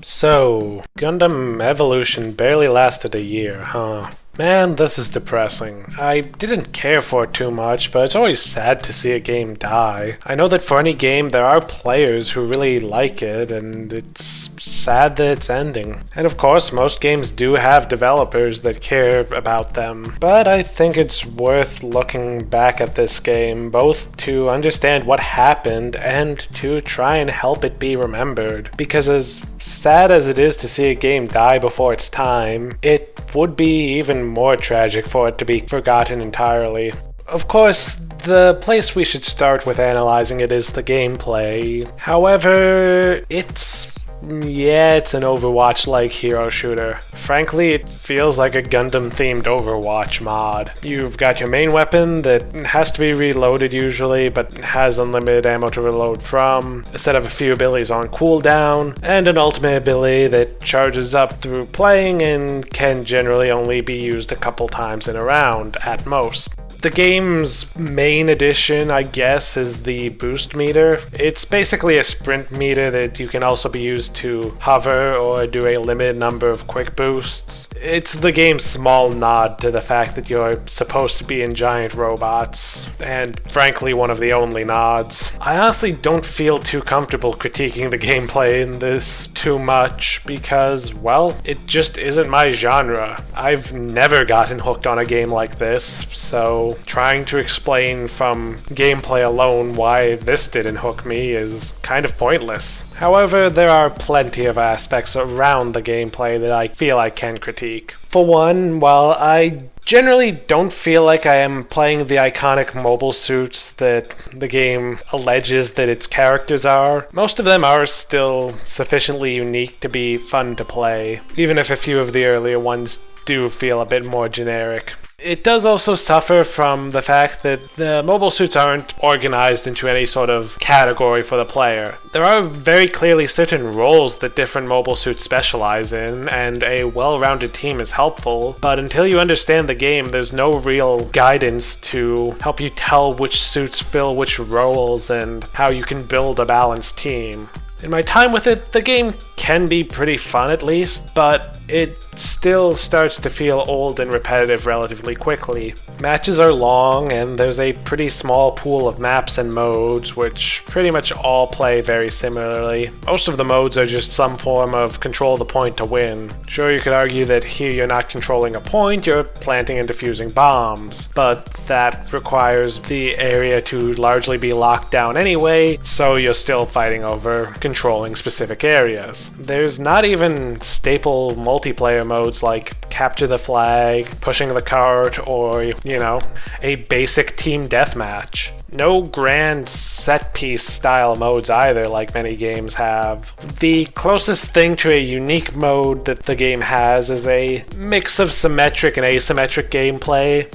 So, Gundam Evolution barely lasted a year, huh? Man, this is depressing. I didn't care for it too much, but it's always sad to see a game die. I know that for any game, there are players who really like it, and it's sad that it's ending. And of course, most games do have developers that care about them. But I think it's worth looking back at this game, both to understand what happened and to try and help it be remembered. Because as sad as it is to see a game die before its time, it would be even more tragic for it to be forgotten entirely. Of course, the place we should start with analyzing it is the gameplay. However, it's an Overwatch-like hero shooter. Frankly, it feels like a Gundam-themed Overwatch mod. You've got your main weapon that has to be reloaded usually, but has unlimited ammo to reload from, a set of a few abilities on cooldown, and an ultimate ability that charges up through playing and can generally only be used a couple times in a round, at most. The game's main addition, I guess, is the boost meter. It's basically a sprint meter that you can also be used to hover or do a limited number of quick boosts. It's the game's small nod to the fact that you're supposed to be in giant robots, and frankly one of the only nods. I honestly don't feel too comfortable critiquing the gameplay in this too much because, well, it just isn't my genre. I've never gotten hooked on a game like this, so trying to explain from gameplay alone why this didn't hook me is kind of pointless. However, there are plenty of aspects around the gameplay that I feel I can critique. For one, while I generally don't feel like I am playing the iconic mobile suits that the game alleges that its characters are, most of them are still sufficiently unique to be fun to play, even if a few of the earlier ones do feel a bit more generic. It does also suffer from the fact that the mobile suits aren't organized into any sort of category for the player. There are very clearly certain roles that different mobile suits specialize in, and a well-rounded team is helpful, but until you understand the game, there's no real guidance to help you tell which suits fill which roles and how you can build a balanced team. In my time with it, the game can be pretty fun at least, but it still starts to feel old and repetitive relatively quickly. Matches are long, and there's a pretty small pool of maps and modes, which pretty much all play very similarly. Most of the modes are just some form of control the point to win. Sure, you could argue that here you're not controlling a point, you're planting and defusing bombs, but that requires the area to largely be locked down anyway, so you're still fighting over controlling specific areas. There's not even staple multiplayer modes like capture the flag, pushing the cart, or, a basic team deathmatch. No grand set-piece style modes either, like many games have. The closest thing to a unique mode that the game has is a mix of symmetric and asymmetric gameplay.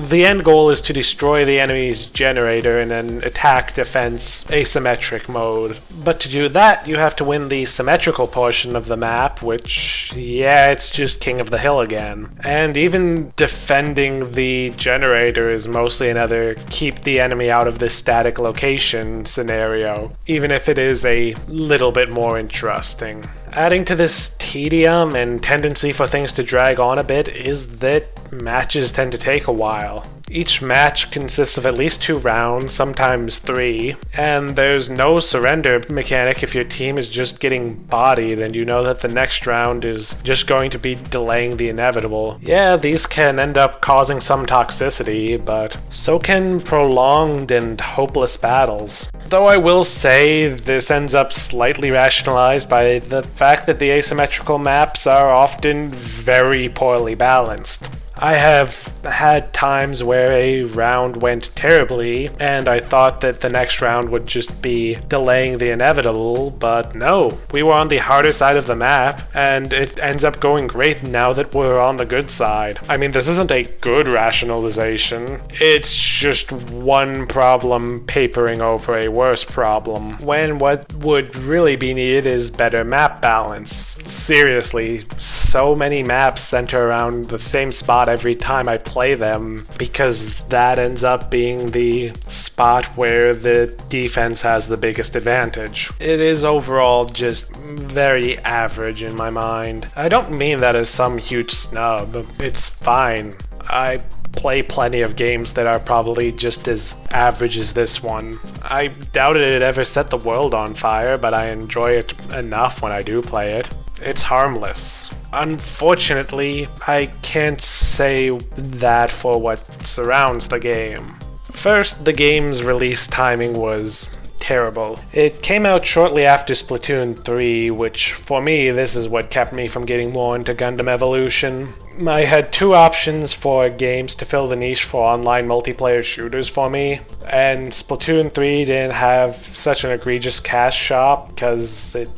The end goal is to destroy the enemy's generator in an attack-defense asymmetric mode. But to do that, you have to win the symmetrical portion of the map, which, it's just king of the hill again. And even defending the generator is mostly another keep the enemy out of this static location scenario, even if it is a little bit more interesting. Adding to this tedium and tendency for things to drag on a bit is that matches tend to take a while. Each match consists of at least 2 rounds, sometimes 3, and there's no surrender mechanic if your team is just getting bodied and you know that the next round is just going to be delaying the inevitable. Yeah, these can end up causing some toxicity, but so can prolonged and hopeless battles. Though I will say this ends up slightly rationalized by the fact that the asymmetrical maps are often very poorly balanced. I have had times where a round went terribly, and I thought that the next round would just be delaying the inevitable, but no, we were on the harder side of the map, and it ends up going great now that we're on the good side. I mean, this isn't a good rationalization, it's just one problem papering over a worse problem, when what would really be needed is better map balance. Seriously, so many maps center around the same spot every time I play play them because that ends up being the spot where the defense has the biggest advantage. It is overall just very average in my mind. I don't mean that as some huge snub. It's fine. I play plenty of games that are probably just as average as this one. I doubted it ever set the world on fire, but I enjoy it enough when I do play it. It's harmless. Unfortunately, I can't say that for what surrounds the game. First, the game's release timing was terrible. It came out shortly after Splatoon 3, which for me, this is what kept me from getting more into Gundam Evolution. I had two options for games to fill the niche for online multiplayer shooters for me, and Splatoon 3 didn't have such an egregious cash shop because it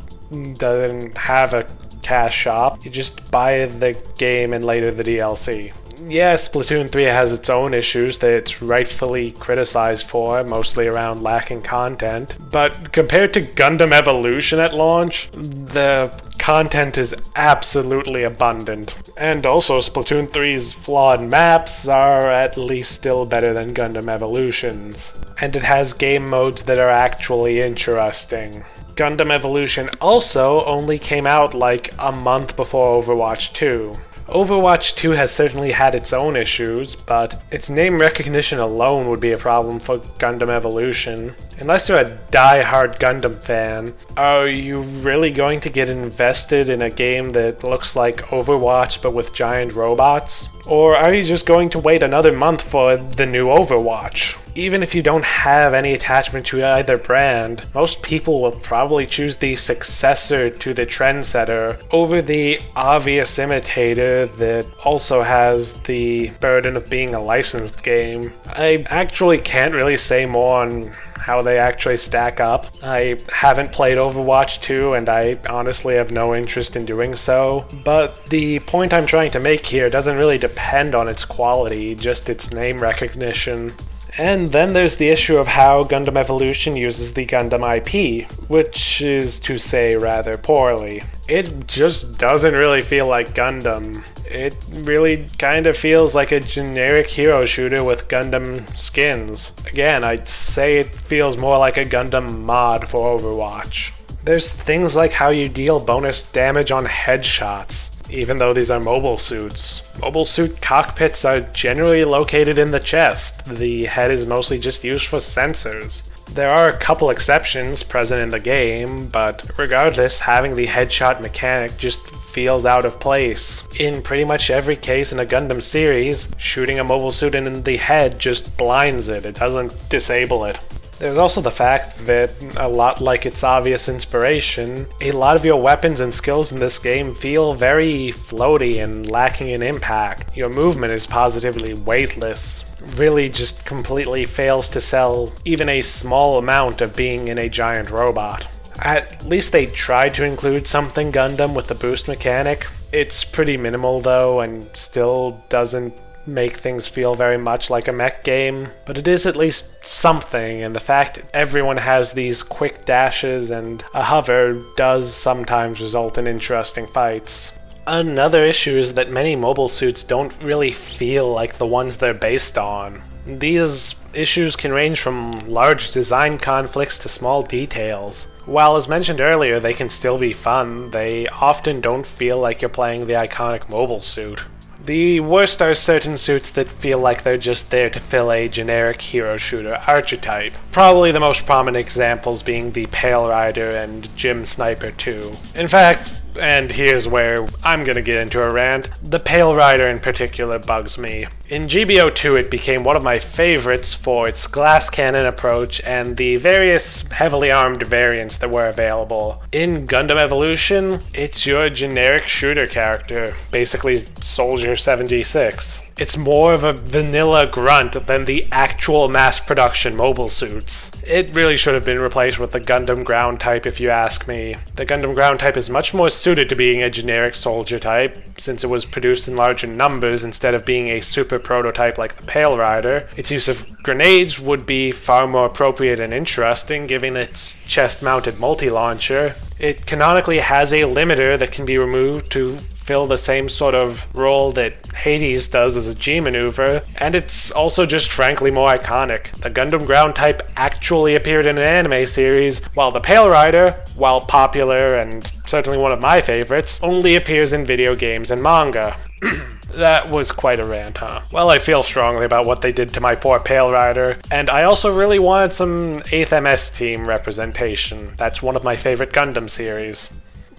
doesn't have a cash shop. You just buy the game and later the DLC. Yes, Splatoon 3 has its own issues that it's rightfully criticized for, mostly around lacking content, but compared to Gundam Evolution at launch, the content is absolutely abundant. And also, Splatoon 3's flawed maps are at least still better than Gundam Evolution's. And it has game modes that are actually interesting. Gundam Evolution also only came out like a month before Overwatch 2. Overwatch 2 has certainly had its own issues, but its name recognition alone would be a problem for Gundam Evolution. Unless you're a die-hard Gundam fan, are you really going to get invested in a game that looks like Overwatch but with giant robots? Or are you just going to wait another month for the new Overwatch? Even if you don't have any attachment to either brand, most people will probably choose the successor to the trendsetter over the obvious imitator that also has the burden of being a licensed game. I actually can't really say more on how they actually stack up. I haven't played Overwatch 2 and I honestly have no interest in doing so, but the point I'm trying to make here doesn't really depend on its quality, just its name recognition. And then there's the issue of how Gundam Evolution uses the Gundam IP, which is to say rather poorly. It just doesn't really feel like Gundam. It really kind of feels like a generic hero shooter with Gundam skins. Again, I'd say it feels more like a Gundam mod for Overwatch. There's things like how you deal bonus damage on headshots, even though these are mobile suits. Mobile suit cockpits are generally located in the chest. The head is mostly just used for sensors. There are a couple exceptions present in the game, but regardless, having the headshot mechanic just feels out of place. In pretty much every case in a Gundam series, shooting a mobile suit in the head just blinds it. It doesn't disable it. There's also the fact that, a lot like its obvious inspiration, a lot of your weapons and skills in this game feel very floaty and lacking in impact. Your movement is positively weightless. Really just completely fails to sell even a small amount of being in a giant robot. At least they tried to include something Gundam with the boost mechanic. It's pretty minimal though, and still doesn't make things feel very much like a mech game, but it is at least something, and the fact that everyone has these quick dashes and a hover does sometimes result in interesting fights. Another issue is that many mobile suits don't really feel like the ones they're based on. These issues can range from large design conflicts to small details. While as mentioned earlier they can still be fun, they often don't feel like you're playing the iconic mobile suit. The worst are certain suits that feel like they're just there to fill a generic hero shooter archetype. Probably the most prominent examples being the Pale Rider and Gym Sniper 2. In fact, and here's where I'm gonna get into a rant, the Pale Rider in particular bugs me. In GBO 2 it became one of my favorites for its glass cannon approach and the various heavily armed variants that were available. In Gundam Evolution, it's your generic shooter character, basically Soldier 76. It's more of a vanilla grunt than the actual mass production mobile suits. It really should have been replaced with the Gundam ground type if you ask me. The Gundam ground type is much more suited to being a generic soldier type, since it was produced in larger numbers instead of being a super prototype like the Pale Rider. Its use of grenades would be far more appropriate and interesting given its chest-mounted multi-launcher. It canonically has a limiter that can be removed to fill the same sort of role that Hades does as a G maneuver, and it's also just frankly more iconic. The Gundam ground type actually appeared in an anime series, while the Pale Rider, while popular and certainly one of my favorites, only appears in video games and manga. That was quite a rant, huh? Well, I feel strongly about what they did to my poor Pale Rider, and I also really wanted some 8th MS team representation. That's one of my favorite Gundam series.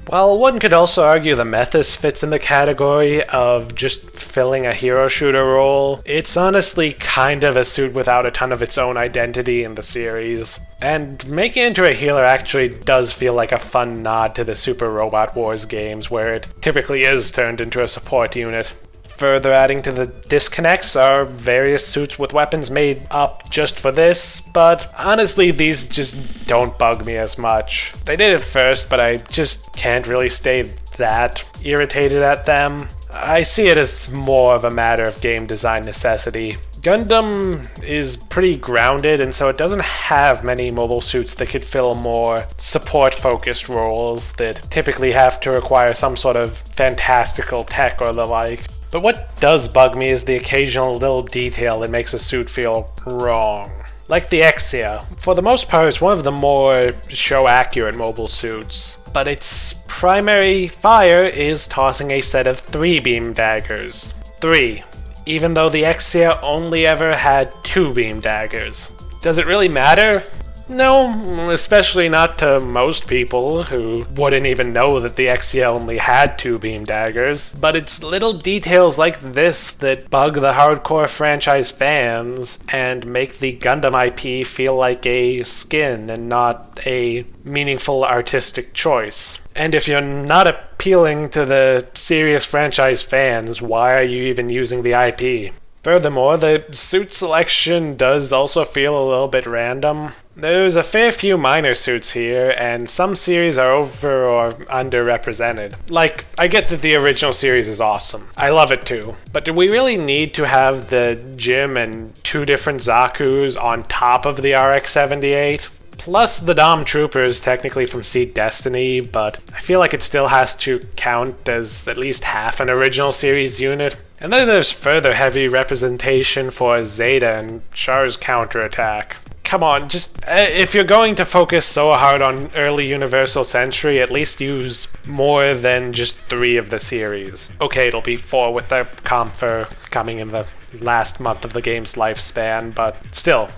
While one could also argue the Methus fits in the category of just filling a hero shooter role, it's honestly kind of a suit without a ton of its own identity in the series. And making it into a healer actually does feel like a fun nod to the Super Robot Wars games, where it typically is turned into a support unit. Further adding to the disconnects are various suits with weapons made up just for this, but honestly these just don't bug me as much. They did at first, but I just can't really stay that irritated at them. I see it as more of a matter of game design necessity. Gundam is pretty grounded, and so it doesn't have many mobile suits that could fill more support-focused roles that typically have to require some sort of fantastical tech or the like. But what does bug me is the occasional little detail that makes a suit feel wrong. Like the Exia. For the most part, it's one of the more show-accurate mobile suits, but its primary fire is tossing a set of 3 beam daggers. 3. Even though the Exia only ever had 2 beam daggers. Does it really matter? No, especially not to most people who wouldn't even know that the Exia only had 2 beam daggers, but it's little details like this that bug the hardcore franchise fans and make the Gundam IP feel like a skin and not a meaningful artistic choice. And if you're not appealing to the serious franchise fans, why are you even using the IP? Furthermore, the suit selection does also feel a little bit random. There's a fair few minor suits here, and some series are over or underrepresented. Like, I get that the original series is awesome. I love it too. But do we really need to have the Jim and 2 different Zakus on top of the RX-78? Plus, the Dom Trooper is technically from Seed Destiny, but I feel like it still has to count as at least half an original series unit. And then there's further heavy representation for Zeta and Char's counterattack. Come on, just if you're going to focus so hard on early Universal Century, at least use more than just 3 of the series. Okay, it'll be 4 with the comp for coming in the last month of the game's lifespan, but still.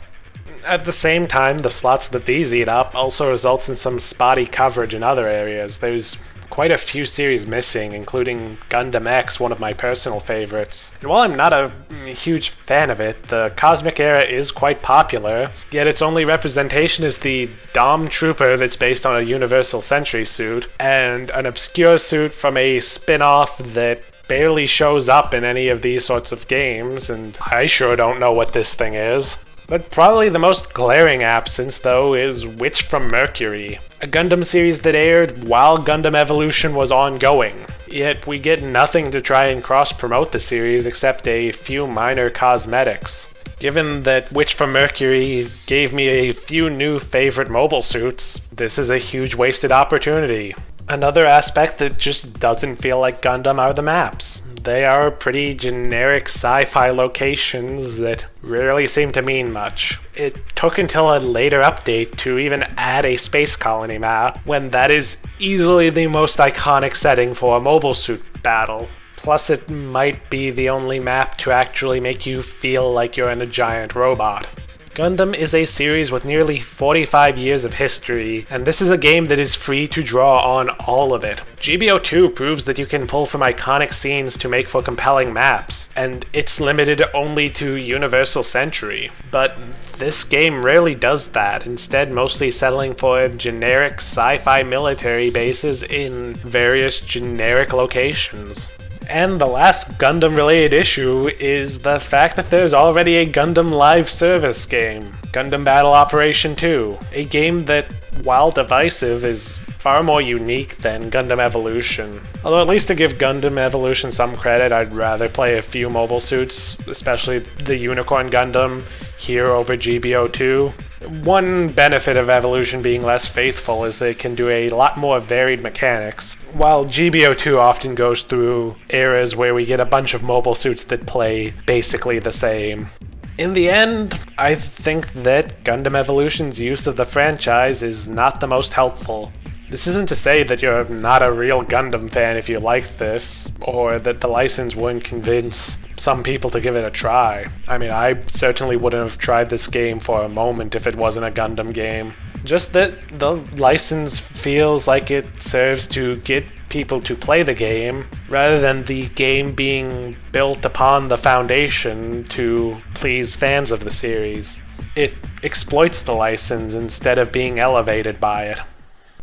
At the same time, the slots that these eat up also results in some spotty coverage in other areas. There's quite a few series missing, including Gundam X, one of my personal favorites. And while I'm not a huge fan of it, the Cosmic Era is quite popular, yet its only representation is the Dom Trooper that's based on a Universal Century suit, and an obscure suit from a spin-off that barely shows up in any of these sorts of games, and I sure don't know what this thing is. But probably the most glaring absence, though, is Witch from Mercury, a Gundam series that aired while Gundam Evolution was ongoing. Yet we get nothing to try and cross-promote the series except a few minor cosmetics. Given that Witch from Mercury gave me a few new favorite mobile suits, this is a huge wasted opportunity. Another aspect that just doesn't feel like Gundam are the maps. They are pretty generic sci-fi locations that rarely seem to mean much. It took until a later update to even add a space colony map, when that is easily the most iconic setting for a mobile suit battle. Plus, it might be the only map to actually make you feel like you're in a giant robot. Gundam is a series with nearly 45 years of history, and this is a game that is free to draw on all of it. GBO2 proves that you can pull from iconic scenes to make for compelling maps, and it's limited only to Universal Century. But this game rarely does that, instead mostly settling for generic sci-fi military bases in various generic locations. And the last Gundam-related issue is the fact that there's already a Gundam live service game, Gundam Battle Operation 2, a game that, while divisive, is far more unique than Gundam Evolution. Although at least to give Gundam Evolution some credit, I'd rather play a few mobile suits, especially the Unicorn Gundam, here over GBO2. One benefit of Evolution being less faithful is that it can do a lot more varied mechanics. while GBO2 often goes through eras where we get a bunch of mobile suits that play basically the same. In the end, I think that Gundam Evolution's use of the franchise is not the most helpful. This isn't to say that you're not a real Gundam fan if you like this, or that the license wouldn't convince some people to give it a try. I mean, I certainly wouldn't have tried this game for a moment if it wasn't a Gundam game. Just that the license feels like it serves to get people to play the game, rather than the game being built upon the foundation to please fans of the series. It exploits the license instead of being elevated by it.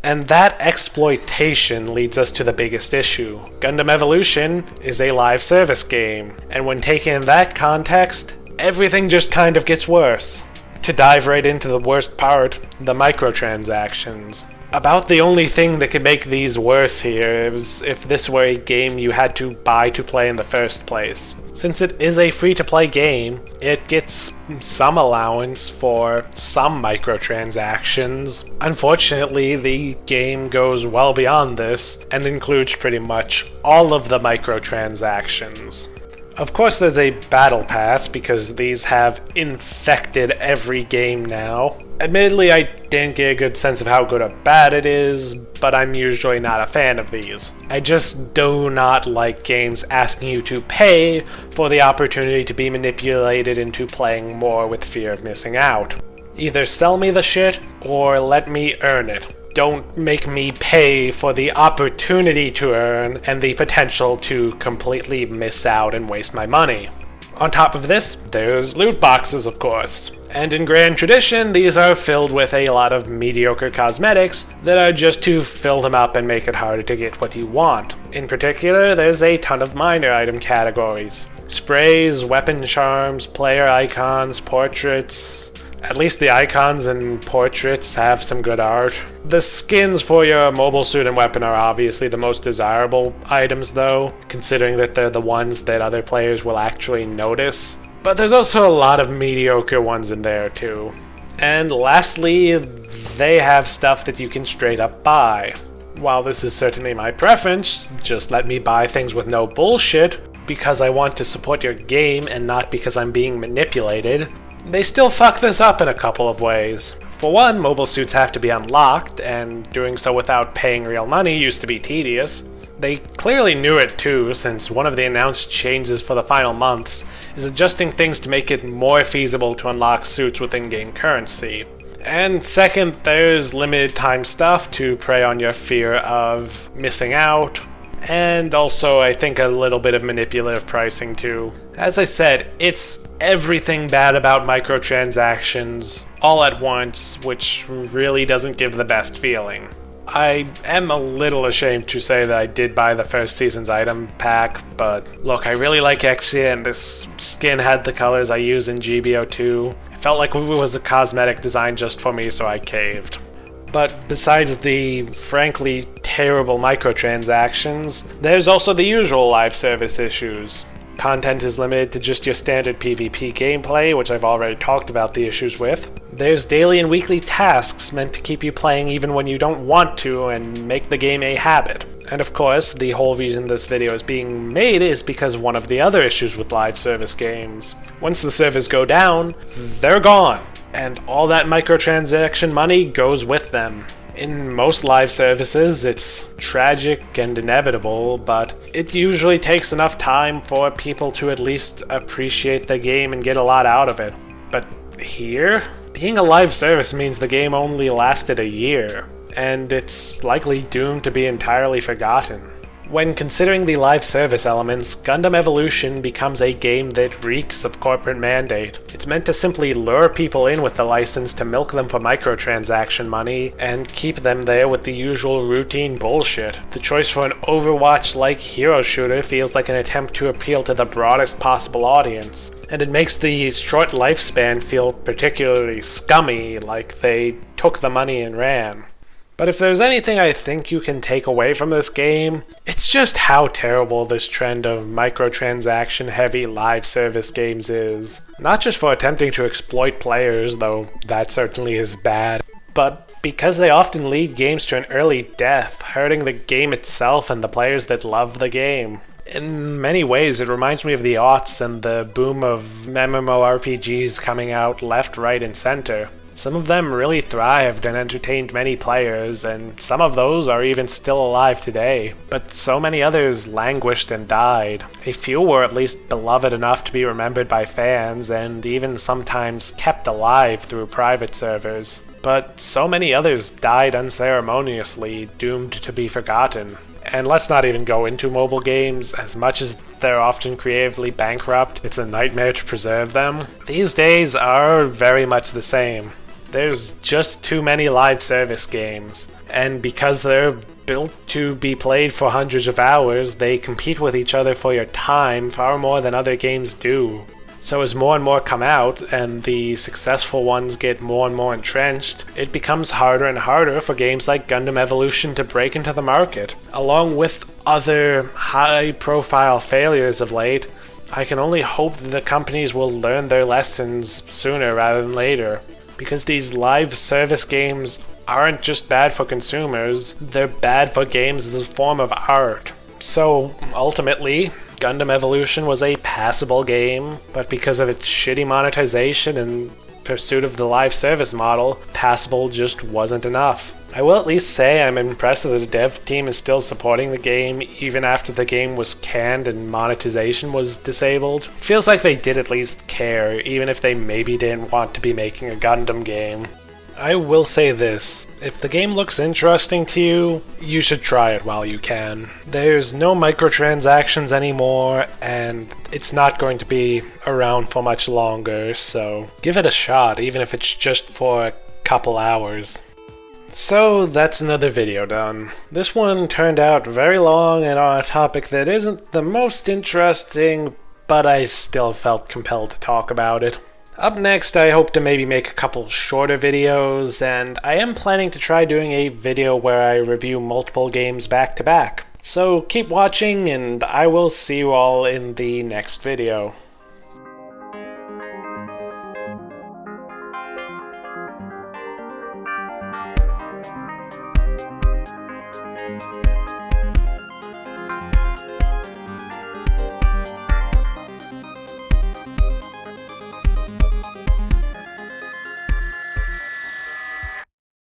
And that exploitation leads us to the biggest issue. Gundam Evolution is a live service game, and when taken in that context, everything just kind of gets worse. To dive right into the worst part, the microtransactions. About the only thing that could make these worse here is if this were a game you had to buy to play in the first place. Since it is a free-to-play game, it gets some allowance for some microtransactions. Unfortunately, the game goes well beyond this and includes pretty much all of the microtransactions. Of course there's a battle pass because these have infected every game now. Admittedly, I didn't get a good sense of how good or bad it is, but I'm usually not a fan of these. I just do not like games asking you to pay for the opportunity to be manipulated into playing more with fear of missing out. Either sell me the shit or let me earn it. Don't make me pay for the opportunity to earn and the potential to completely miss out and waste my money. On top of this, there's loot boxes, of course. And in grand tradition, these are filled with a lot of mediocre cosmetics that are just to fill them up and make it harder to get what you want. In particular, there's a ton of minor item categories. Sprays, weapon charms, player icons, portraits. At least the icons and portraits have some good art. The skins for your mobile suit and weapon are obviously the most desirable items though, considering that they're the ones that other players will actually notice. But there's also a lot of mediocre ones in there too. And lastly, they have stuff that you can straight up buy. While this is certainly my preference, just let me buy things with no bullshit, because I want to support your game and not because I'm being manipulated. They still fuck this up in a couple of ways. For one, mobile suits have to be unlocked, and doing so without paying real money used to be tedious. They clearly knew it too, since one of the announced changes for the final months is adjusting things to make it more feasible to unlock suits with in-game currency. And second, there's limited time stuff to prey on your fear of missing out. And also, I think a little bit of manipulative pricing too. As I said, it's everything bad about microtransactions all at once, which really doesn't give the best feeling. I am a little ashamed to say that I did buy the first season's item pack, but look, I really like Exia, and this skin had the colors I use in GBO2. It felt like it was a cosmetic design just for me, so I caved. But besides the frankly terrible microtransactions, there's also the usual live service issues. Content is limited to just your standard PvP gameplay, which I've already talked about the issues with. There's daily and weekly tasks meant to keep you playing even when you don't want to and make the game a habit. And of course, the whole reason this video is being made is because of one of the other issues with live service games. Once the servers go down, they're gone. And all that microtransaction money goes with them. In most live services, it's tragic and inevitable, but it usually takes enough time for people to at least appreciate the game and get a lot out of it. But here, being a live service means the game only lasted a year, and it's likely doomed to be entirely forgotten. When considering the live service elements, Gundam Evolution becomes a game that reeks of corporate mandate. It's meant to simply lure people in with the license to milk them for microtransaction money, and keep them there with the usual routine bullshit. The choice for an Overwatch-like hero shooter feels like an attempt to appeal to the broadest possible audience, and it makes the short lifespan feel particularly scummy, like they took the money and ran. But if there's anything I think you can take away from this game, it's just how terrible this trend of microtransaction-heavy live service games is. Not just for attempting to exploit players, though that certainly is bad, but because they often lead games to an early death, hurting the game itself and the players that love the game. In many ways, it reminds me of the aughts and the boom of MMORPGs coming out left, right, and center. Some of them really thrived and entertained many players, and some of those are even still alive today. But so many others languished and died. A few were at least beloved enough to be remembered by fans, and even sometimes kept alive through private servers. But so many others died unceremoniously, doomed to be forgotten. And let's not even go into mobile games. As much as they're often creatively bankrupt, it's a nightmare to preserve them. These days are very much the same. There's just too many live service games, and because they're built to be played for hundreds of hours, they compete with each other for your time far more than other games do. So as more and more come out, and the successful ones get more and more entrenched, it becomes harder and harder for games like Gundam Evolution to break into the market. Along with other high-profile failures of late, I can only hope that the companies will learn their lessons sooner rather than later. Because these live service games aren't just bad for consumers, they're bad for games as a form of art. So, ultimately, Gundam Evolution was a passable game, but because of its shitty monetization and pursuit of the live service model, passable just wasn't enough. I will at least say I'm impressed that the dev team is still supporting the game even after the game was canned and monetization was disabled. It feels like they did at least care, even if they maybe didn't want to be making a Gundam game. I will say this, if the game looks interesting to you, you should try it while you can. There's no microtransactions anymore, and it's not going to be around for much longer, so give it a shot, even if it's just for a couple hours. So that's another video done. This one turned out very long and on a topic that isn't the most interesting, but I still felt compelled to talk about it. Up next, I hope to maybe make a couple shorter videos, and I am planning to try doing a video where I review multiple games back to back. So keep watching, and I will see you all in the next video.